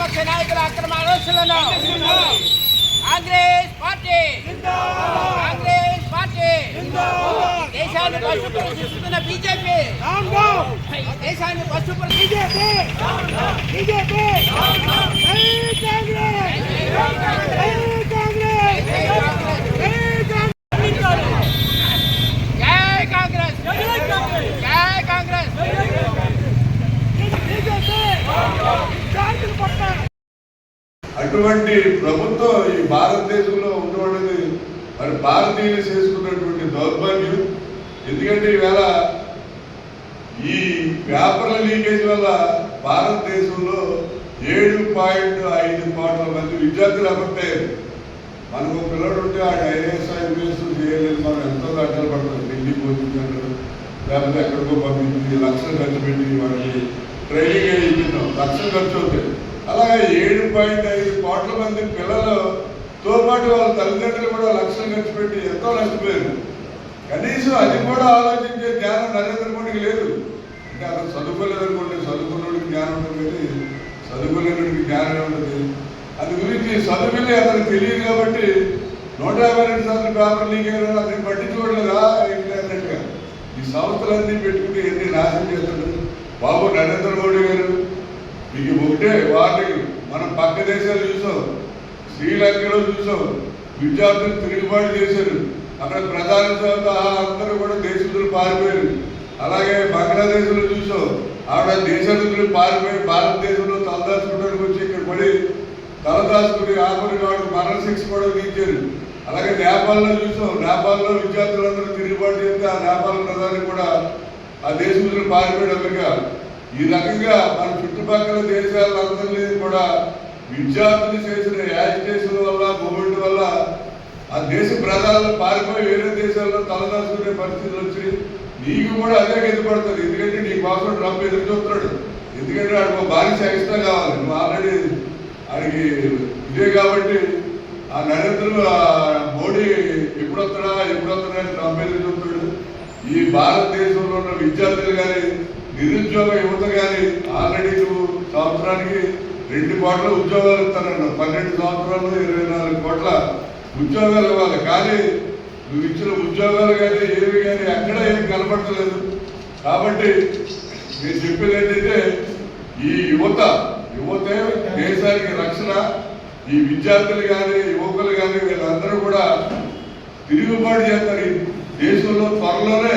ప్రతిపక్ష నాయకుల అక్రమ ఆలోచనలను కాంగ్రెస్ పార్టీ దేశాన్ని పశువులు చూస్తున్న బీజేపీ దేశాన్ని పశువులు అటువంటి ప్రభుత్వం ఈ భారతదేశంలో ఉండేది మరి భారతీయులు చేసుకున్నటువంటి దౌర్భాగ్యం. ఎందుకంటే ఈవేళ ఈ పేపర్ల లీకేజ్ వల్ల భారతదేశంలో 7.5 కోట్ల మంది విద్యార్థులు ఎఫెక్ట్ అయ్యారు. మనకు పిల్లడు ఉంటే ఆ ఐఏఎస్ ఐపీఎస్ చేయలేదు, మనం ఎంతో కష్టాలు పడతాం. ఢిల్లీ కోచింగ్ సెంటర్ లేకపోతే ఎక్కడికో పంపించి లక్షలు ఖర్చు పెట్టి వాడికి ట్రైనింగ్ ఇప్పించాం, లక్షలు ఖర్చు అవుతాయి. అలాగే 7.5 కోట్ల మంది పిల్లలతో పాటు వాళ్ళ తల్లిదండ్రులు కూడా లక్షలు ఖర్చు పెట్టి ఎంతో నష్టపోయారు. కనీసం అది కూడా ఆలోచించే జ్ఞానం నరేంద్ర మోడీకి లేదు. అంటే అతను చదువుకోలేదనుకోండి, చదువుకున్నోడికి జ్ఞానం ఉంటుంది కానీ చదువుకోలేనుడికి జ్ఞానం ఉంటుంది. అది గురించి చదువులే అతనికి తెలియదు కాబట్టి 152 సార్లు పేపర్ లీక్ అయినా అతను పట్టించుకోవట్లేదా ఏంటంటే ఈ సంస్థలన్నీ పెట్టుకుంటే ఎన్ని నాశనం చేస్తాడు బాబు నరేంద్ర మోడీ గారు. మీకు ఒకటే వార్నింగ్, మనం పక్క దేశాలు చూసాం, శ్రీలంకలో చూసాం, విద్యార్థులు తిరుగుబాటు చేశారు. అక్కడ ప్రధాని అందరూ కూడా దేశస్తులు పారిపోయారు. అలాగే బంగ్లాదేశ్లో చూసాం, ఆవిడ దేశస్తులు పారిపోయి భారతదేశంలో తలదాచుకోవడానికి వచ్చి ఇక్కడ పడి తలదాచుకుని ఆఖరి వాడు మరణ శిక్ష కూడా విధించారు. అలాగే నేపాల్లో చూసాం, నేపాల్లో విద్యార్థులందరూ తిరుగుబాటు చేస్తే ఆ నేపాల్ ప్రధాని కూడా ఆ దేశస్తులు పారిపోయాడు అమెరికా. ఈ రకంగా మన చుట్టుపక్కల దేశాలందరినీ కూడా విద్యార్థులు చేసిన యాజిటేషన్ వల్ల మూమెంట్ వల్ల ఆ దేశ ప్రజలను పారిపోయి వేరే దేశాల్లో తలదాచుకునే పరిస్థితులు వచ్చి నీకు కూడా అదే గెలుపడుతుంది. ఎందుకంటే నీ కోసం ట్రంప్ ఎదురు చూస్తున్నాడు. ఎందుకంటే ఆడికి భారీ శాఖిస్తా కావాలి, నువ్వు ఆల్రెడీ ఆడికి ఇదే. కాబట్టి ఆ నరేంద్ర మోడీ ఎప్పుడొస్తాడా అని ట్రంప్ ఎదురు చూస్తున్నాడు. ఈ భారతదేశంలో ఉన్న విద్యార్థులు కానీ నిరుద్యోగ యువత కానీ ఆల్రెడీ నువ్వు సంవత్సరానికి 2 కోట్ల ఉద్యోగాలు ఇస్తానన్నా, 12 సంవత్సరాల్లో 24 కోట్ల ఉద్యోగాలు ఇవ్వాలి. కానీ నువ్వు ఇచ్చిన ఉద్యోగాలు కానీ ఏవి కానీ ఎక్కడ ఏమి కనపడలేదు. కాబట్టి నేను చెప్పేది ఏంటంటే ఈ యువతే దేశానికి రక్షణ. ఈ విద్యార్థులు కానీ యువకులు కానీ వీళ్ళందరూ కూడా తిరుగుబాటు చేస్తారు. ఈ దేశంలో త్వరలోనే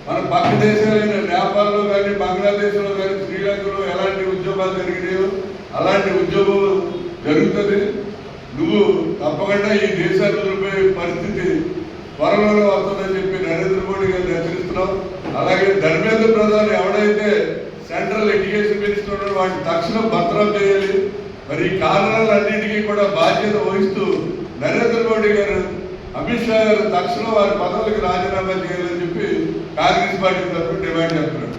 మన పక్క దేశాలైన నేపాల్లో కానీ బంగ్లాదేశ్లో కానీ శ్రీలంకలో ఎలాంటి ఉద్యోగాలు జరిగినాయో అలాంటి ఉద్యోగం జరుగుతుంది. నువ్వు తప్పకుండా ఈ దేశాన్ని వదిలిపోయే పరిస్థితి త్వరలోనే వస్తుందని చెప్పి నరేంద్ర మోడీ గారిని హెచ్చరిస్తున్నాం. అలాగే ధర్మేంద్ర ప్రధాన్ ఎవడైతే సెంట్రల్ ఎడ్యుకేషన్ మినిస్టర్ ఉన్నాడో వాటిని తక్షణం భద్రం చేయాలి. మరి ఈ కారణాలన్నింటికీ కూడా బాధ్యత వహిస్తూ నరేంద్ర మోడీ గారు, అమిత్ షా గారు తక్షణం వారి పదవులకు రాజీనామా చేయాలని చెప్పి కాంగ్రెస్ పార్టీ తరఫున డిమాండ్ చేస్తున్నారు.